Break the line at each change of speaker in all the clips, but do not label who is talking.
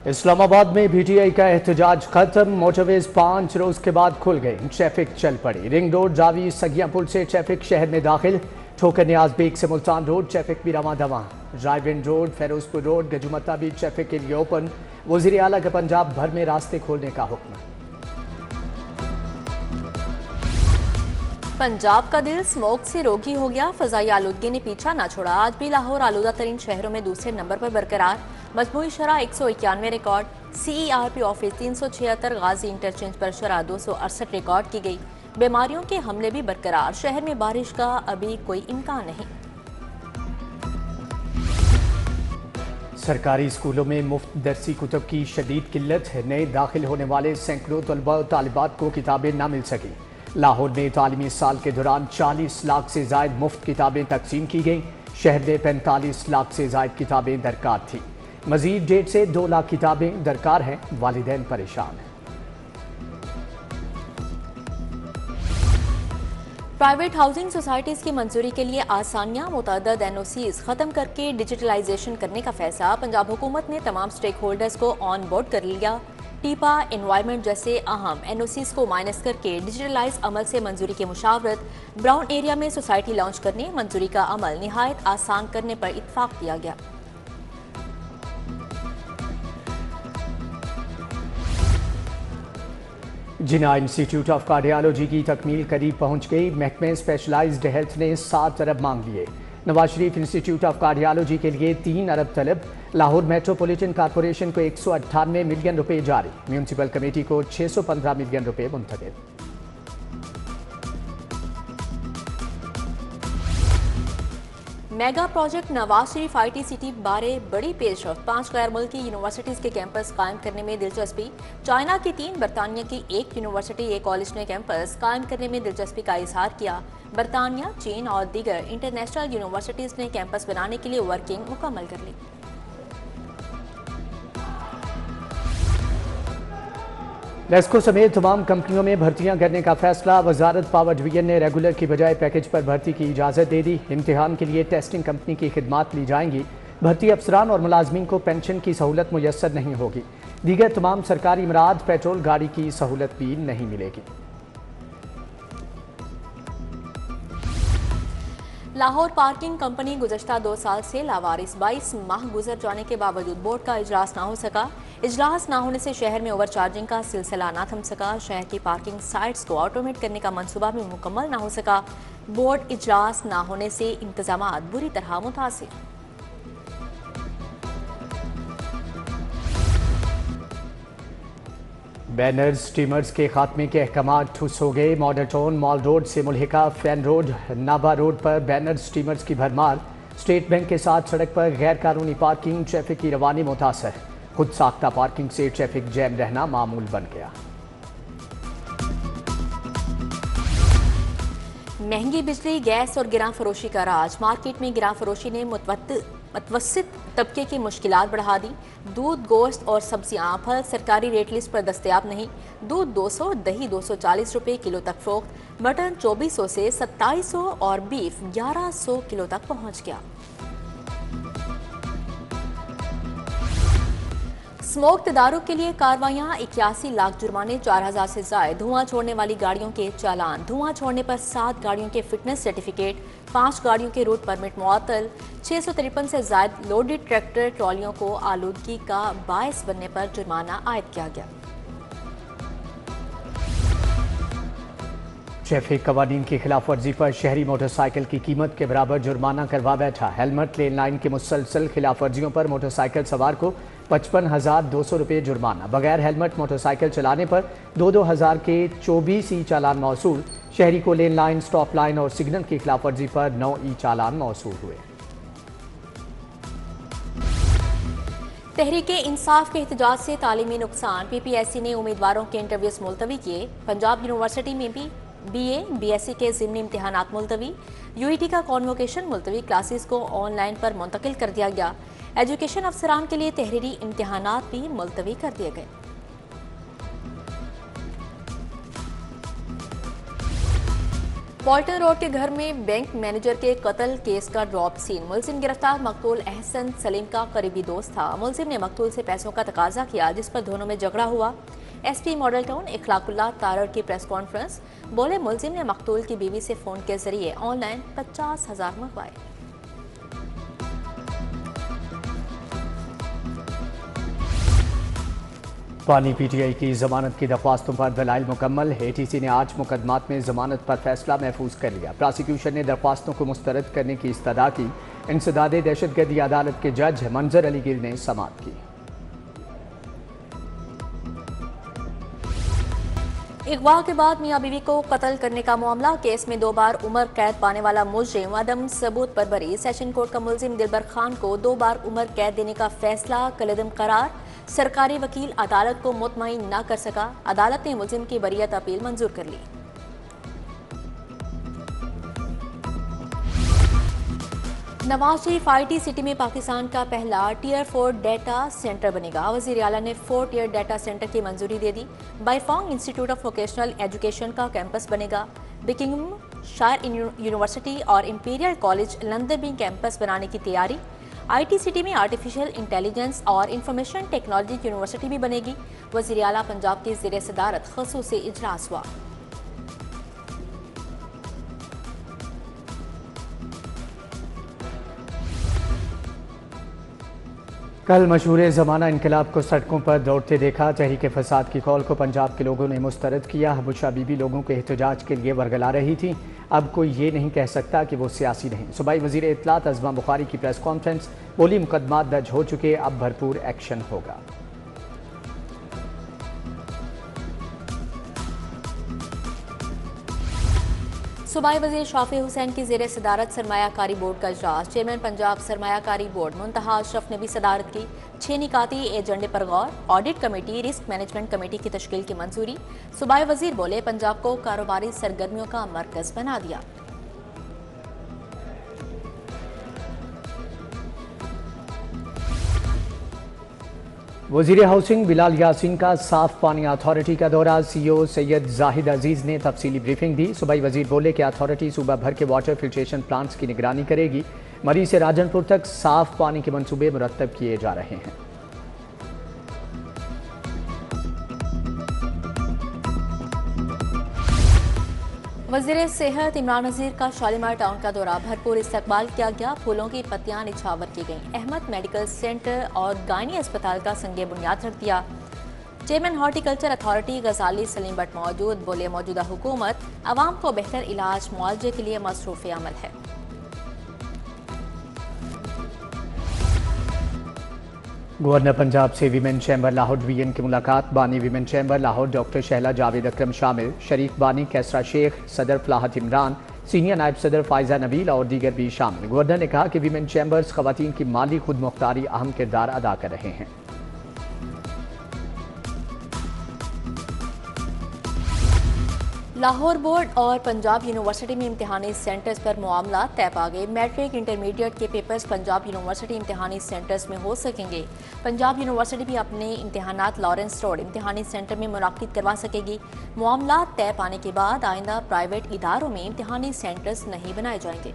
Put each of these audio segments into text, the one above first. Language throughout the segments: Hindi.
इस्लामाबाद में पीटीआई का एहतजाज खत्म। मोटरवेज 5 रोज के बाद खुल गए, ट्रैफिक चल पड़ी। रिंग रोड जावी सगिया पुल से ट्रैफिक शहर में दाखिल। ठोकर नियाज बेग से मुल्तान रोड ट्रैफिक भी रवा दवा। रायविंड रोड, फेरोजपुर रोड, गजुमत्ता भी ट्रैफिक के लिए ओपन। वजीर आला का पंजाब भर में रास्ते खोलने का हुक्म।
पंजाब का दिल स्मोक से रोगी हो गया, फजाई आलूदगी ने पीछा ना छोड़ा। आज भी लाहौर आलूदा तरीन शहरों में दूसरे नंबर पर बरकरार। मजमूई शरह 191 रिकॉर्ड। CERP ऑफिस 376, गाजी इंटरचेंज पर शरह 268 रिकॉर्ड की गई। बीमारियों के हमले भी बरकरार। शहर में बारिश का अभी कोई इम्कान नहीं।
सरकारी स्कूलों में मुफ्त दरसी कुतब की शदीद किल्लत। नए दाखिल होने वाले सैकड़ों तलबा और तालिबात को किताबें न मिल सकी। लाहौर में तालीमी साल के दौरान 40 लाख से जायद मुफ्त किताबें तकसीम की गईं। शहर में 45 लाख से जायद किताबें दरकार थी। मजीद 1.5 से 2 लाख किताबें दरकार हैं। वालिदैन परेशान हैं।
प्राइवेट हाउसिंग सोसाइटीज की मंजूरी के लिए आसानियां, मुतअद्दद NOCs खत्म करके डिजिटलाइजेशन करने का फैसला। पंजाब हुकूमत ने तमाम स्टेक होल्डर्स को ऑन बोर्ड कर लिया। टीपा, एनवायरमेंट जैसे अहम NOCs को माइनस करके डिजिटलाइज अमल से मंजूरी की मुशावरत। ब्राउन एरिया में सोसाइटी लॉन्च करने, मंजूरी का अमल निहायत आसान करने पर इत्फाक किया गया।
जिना इंस्टीट्यूट ऑफ कार्डियोलॉजी की तकमील करीब पहुंच गई। महकमे स्पेशलाइज्ड हेल्थ ने 7 अरब मांग लिए। Nawaz Sharif institute of cardiology के लिए 3 अरब तलब। लाहौर मेट्रोपॉलिटन कॉरपोरेशन को 198 मिलियन रुपए जारी। म्यूनसिपल कमेटी को 615 मिलियन रुपए मुंतकिल।
Mega project Nawaz Sharif IT city बारे बड़ी पेशरफ। 5 गैर मुल्की यूनिवर्सिटीज़ के कैंपस कायम करने में दिलचस्पी। चाइना की 3, बरतानिया की 1 यूनिवर्सिटी, 1 कॉलेज ने कैंपस कायम करने में दिलचस्पी का इजहार किया। बरतानिया, चीन और दीगर इंटरनेशनल यूनिवर्सिटीज़ ने कैंपस बनाने के लिए वर्किंग मुकम्मल कर ली।
नेस्को समेत तमाम कंपनियों में भर्तियां करने का फैसला। वजारत पावर डिवीजन ने रेगुलर की बजाय पैकेज पर भर्ती की इजाज़त दे दी। इम्तिहान के लिए टेस्टिंग कंपनी की खिदमात ली जाएंगी। भर्ती अफसरान और मुलाजमीन को पेंशन की सहूलत मुयस्सर नहीं होगी। दीगर तमाम सरकारी इमरात, पेट्रोल गाड़ी की सहूलत भी नहीं मिलेगी।
लाहौर पार्किंग कंपनी गुज़श्ता 2 साल से लावारिस। 22 माह गुजर जाने के बावजूद बोर्ड का इजलास ना हो सका। इजलास ना होने से शहर में ओवर चार्जिंग का सिलसिला ना थम सका। शहर की पार्किंग साइट्स को ऑटोमेट करने का मंसूबा भी मुकम्मल ना हो सका। बोर्ड इजलास ना होने से इंतजामात बुरी तरह मुतासिर।
बैनर्स, स्टीमर्स के खात्मे के अहकामात ठुस हो गए। मॉडल टाउन मॉल रोड से मुल्हिका फैन रोड, नाबा रोड पर बैनर स्टीमर्स की भरमार। स्टेट बैंक के साथ सड़क पर गैर कानूनी पार्किंग, ट्रैफिक की रवानी मुतासर। खुद साख्ता पार्किंग से ट्रैफिक जैम रहना मामूल बन गया।
महंगी बिजली, गैस और गिरां फरोशी का राज। मार्केट में गिरां फरोशी ने मुतवस्सित तबके की मुश्किलात बढ़ा दी। दूध, गोश्त और सब्जियां, फल सरकारी रेट लिस्ट पर दस्तयाब नहीं। दूध 200, दही 240 रुपये किलो तक फरोख्त। मटन 2400 से 2700 और बीफ 1100 किलो तक पहुंच गया। स्मोक तदारुक के लिए कार्रवाइयां, 81 लाख जुर्माने, 4000 से जायद धुआं छोड़ने वाली गाड़ियों के चालान। धुआं छोड़ने पर 7 गाड़ियों के फिटनेस सर्टिफिकेट, 5 गाड़ियों के रूट परमिट मुअत्तल। 653 से जायद लोडेड ट्रैक्टर ट्रॉलियों को आलूदगी का बायस बनने पर जुर्माना आयद किया गया।
ट्रैफिक कवानीन की खिलाफ वर्जी पर शहरी मोटरसाइकिल की कीमत के बराबर जुर्माना करवा बैठा। हेलमेट, लेन लाइन की मुसलसल खिलाफ वर्जियों पर मोटरसाइकिल सवार को 55,200 रुपये जुर्माना। बगैर हेलमेट मोटरसाइकिल चलाने पर 2-2 हज़ार के 24 ई चालान मौसूल। शहरी को लेन लाइन, स्टॉप लाइन और सिग्नल की खिलाफ वर्जी पर 9 ई चालान मौसूल हुए।
तहरीक इंसाफ के एहतजाज से तालीमी नुकसान। PPSC ने उम्मीदवारों के इंटरव्यूज मुलतवी किए। पंजाब यूनिवर्सिटी में भी BA, BSc के ज़िमनी इम्तिहानात मुलतवी। UET का कॉन्वोकेशन मुलतवी, क्लासेस को ऑनलाइन पर मुंतकिल कर दिया गया। एजुकेशन अफसरान के लिए तहरीरी इम्तिहानात भी मुलतवी कर दिए गए। पॉल्टन रोड के घर में बैंक मैनेजर के कत्ल केस का ड्रॉप सीन। मुलजिम गिरफ्तार मकतूल अहसन सलीम का करीबी दोस्त था। मुलजिम ने मकतूल से पैसों का तकाजा किया, जिस पर दोनों में झगड़ा हुआ। एसपी मॉडल टाउन इखलाकुल्लाह तारड़ की प्रेस कॉन्फ्रेंस। बोले, मुलजिम ने मकतूल की बीवी से फोन के जरिए ऑनलाइन 50,000 मंगवाए।
पानी पीटीआई की जमानत की दरख्वास्तों पर दलाइल मुकम्मल। एटीसी ने 8 मुकदमात में जमानत पर फैसला महफूज कर लिया। प्रोसिक्यूशन ने दरख्वास्तों को मुस्तरद करने की इस्तदा की। इंसदादे दहशतगर्दी अदालत के जज मंजर अली गिल ने समाअत की।
अगवा के बाद मियां बीवी को कत्ल करने का मामला। केस में 2 बार उम्र कैद पाने वाला मुजरिम अदम सबूत पर बरी। सेशन कोर्ट का मुलजिम दिलबर खान को 2 बार उम्र कैद देने का फैसला कलदम करार। सरकारी वकील अदालत को मुतमईन न कर सका। अदालत ने मुलजिम की बरियत अपील मंजूर कर ली। नवाज शरीफ IT सिटी में पाकिस्तान का पहला Tier 4 डेटा सेंटर बनेगा। वज़ीर आला ने 4 टियर डेटा सेंटर की मंजूरी दे दी। बाईफोंग इंस्टीट्यूट ऑफ वोकेशनल एजुकेशन का कैंपस बनेगा। बिकिंगम शायर यूनिवर्सिटी और इंपीरियल कॉलेज लंदन में कैंपस बनाने की तैयारी। IT सिटी में आर्टिफिशियल इंटेलिजेंस और इंफॉर्मेशन टेक्नोलॉजी यूनिवर्सिटी भी बनेगी। वज़ीर आला पंजाब की ज़ेर सदारत ख़ुसूसी इजलास हुआ।
कल मशहूर ज़माना इनकलाब को सड़कों पर दौड़ते देखा। तहरीक फसाद की कॉल को पंजाब के लोगों ने मुस्तरद किया। बुशा बीबी लोगों के एहतजाज के लिए वरगला रही थी। अब कोई ये नहीं कह सकता कि वो सियासी नहीं। सूबाई वज़ीर इत्तलात अज़मा बुखारी की प्रेस कॉन्फ्रेंस। बोली, मुकदमात दर्ज हो चुके, अब भरपूर एक्शन होगा।
सूबाई वज़ीर शाफी हुसैन की ज़ेर सदारत सरमायाकारी बोर्ड का इजलास। चेयरमैन पंजाब सरमायाकारी बोर्ड मुंतहा अशरफ ने भी सदारत की। 6 निकाती एजेंडे पर गौर। Audit committee, risk management committee की तश्कील की मंजूरी। सूबाई वज़ीर बोले, पंजाब को कारोबारी सरगर्मियों का मरकज बना दिया।
वज़ीर हाउसिंग बिलाल यासीन का साफ पानी अथॉरिटी का दौरा। CEO सैयद जाहिद अजीज ने तफसीली ब्रीफिंग दी। सूबाई वज़ीर बोले कि अथॉरिटी सूबा भर के वाटर फिल्ट्रेशन प्लांट्स की निगरानी करेगी। मरी से राजनपुर तक साफ पानी के मंसूबे मुरतब किए जा रहे हैं।
वज़ीर सेहत इमरान नज़ीर का शालीमार टाउन का दौरा। भरपूर इस्तकबाल किया गया। फूलों की पत्तियां निछावर की गईं। अहमद मेडिकल सेंटर और गायनी अस्पताल का संगे बुनियाद रख दिया। चेयरमैन हॉर्टिकल्चर अथॉरिटी गजाली सलीम भट्ट मौजूद। बोले, मौजूदा हुकूमत आवाम को बेहतर इलाज मुआवजे के लिए मसरूफ़ अमल है।
गवर्नर पंजाब से वीमेन चैम्बर लाहौर डिवीजन की मुलाकात। बानी women chamber Lahore doctor Shehla Javed Akram शामिल। शरीफ बानी कैसरा शेख, सदर फलाहत इमरान, सीनियर नायब सदर फायजा नबील और दीगर भी शामिल। गवर्नर ने कहा कि वीमेन चैम्बर्स खवातीन की माली खुद मुख्तारी अहम किरदार अदा कर रहे हैं।
लाहौर बोर्ड और पंजाब यूनिवर्सिटी में इम्तिहानी सेंटर्स पर मामला तय पा गए। मैट्रिक इंटरमीडिएट के पेपर्स पंजाब यूनिवर्सिटी इम्तिहानी सेंटर्स में हो सकेंगे। पंजाब यूनिवर्सिटी भी अपने इम्तिहानात लॉरेंस रोड इम्तिहानी सेंटर में मुनाकिद करवा सकेगी। मामला तय पाने के बाद आइंदा प्राइवेट इदारों में इम्तिहानी सेंटर्स नहीं बनाए जाएंगे।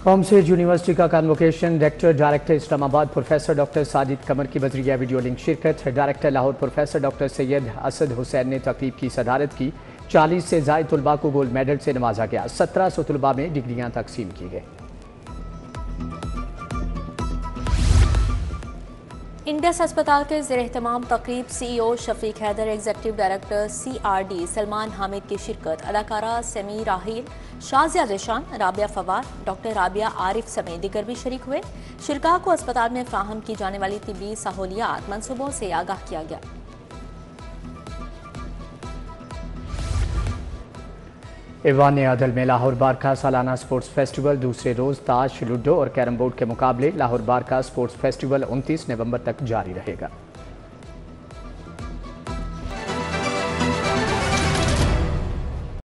कॉमसेज यूनिवर्सिटी का convocation. Rector director Islamabad professor doctor Sajid Qamar की बजरिया वीडियो लिंक शिरकत। Director Lahore professor doctor Syed Asad Hussain ने तकरीब की सदारत की। 40 से ज़ायद तलबा को गोल्ड मेडल से नवाजा गया। 1700 तलबा में डिग्रियां तकसीम की गई।
इंडस अस्पताल के ज़ेर एहतमाम तकरीब CEO Shafiq Haider, executive director CRD Salman Hamid की शिरकत। अदाकारा समी राहिल, शाजिया ज़ेशान, राबिया फवाद, डॉक्टर राबिया आरिफ समेत दीगर भी शरीक हुए। शिरका को अस्पताल में फ्राहम की जाने वाली तिब्बी सहूलियात मनसूबों से आगाह किया गया।
ईवान अदल में लाहौर बार का सालाना स्पोर्ट्स फेस्टिवल। दूसरे रोज ताश, लूडो और कैरम बोर्ड के मुकाबले। लाहौर बार का स्पोर्ट्स फेस्टिवल 29 नवंबर तक जारी रहेगा।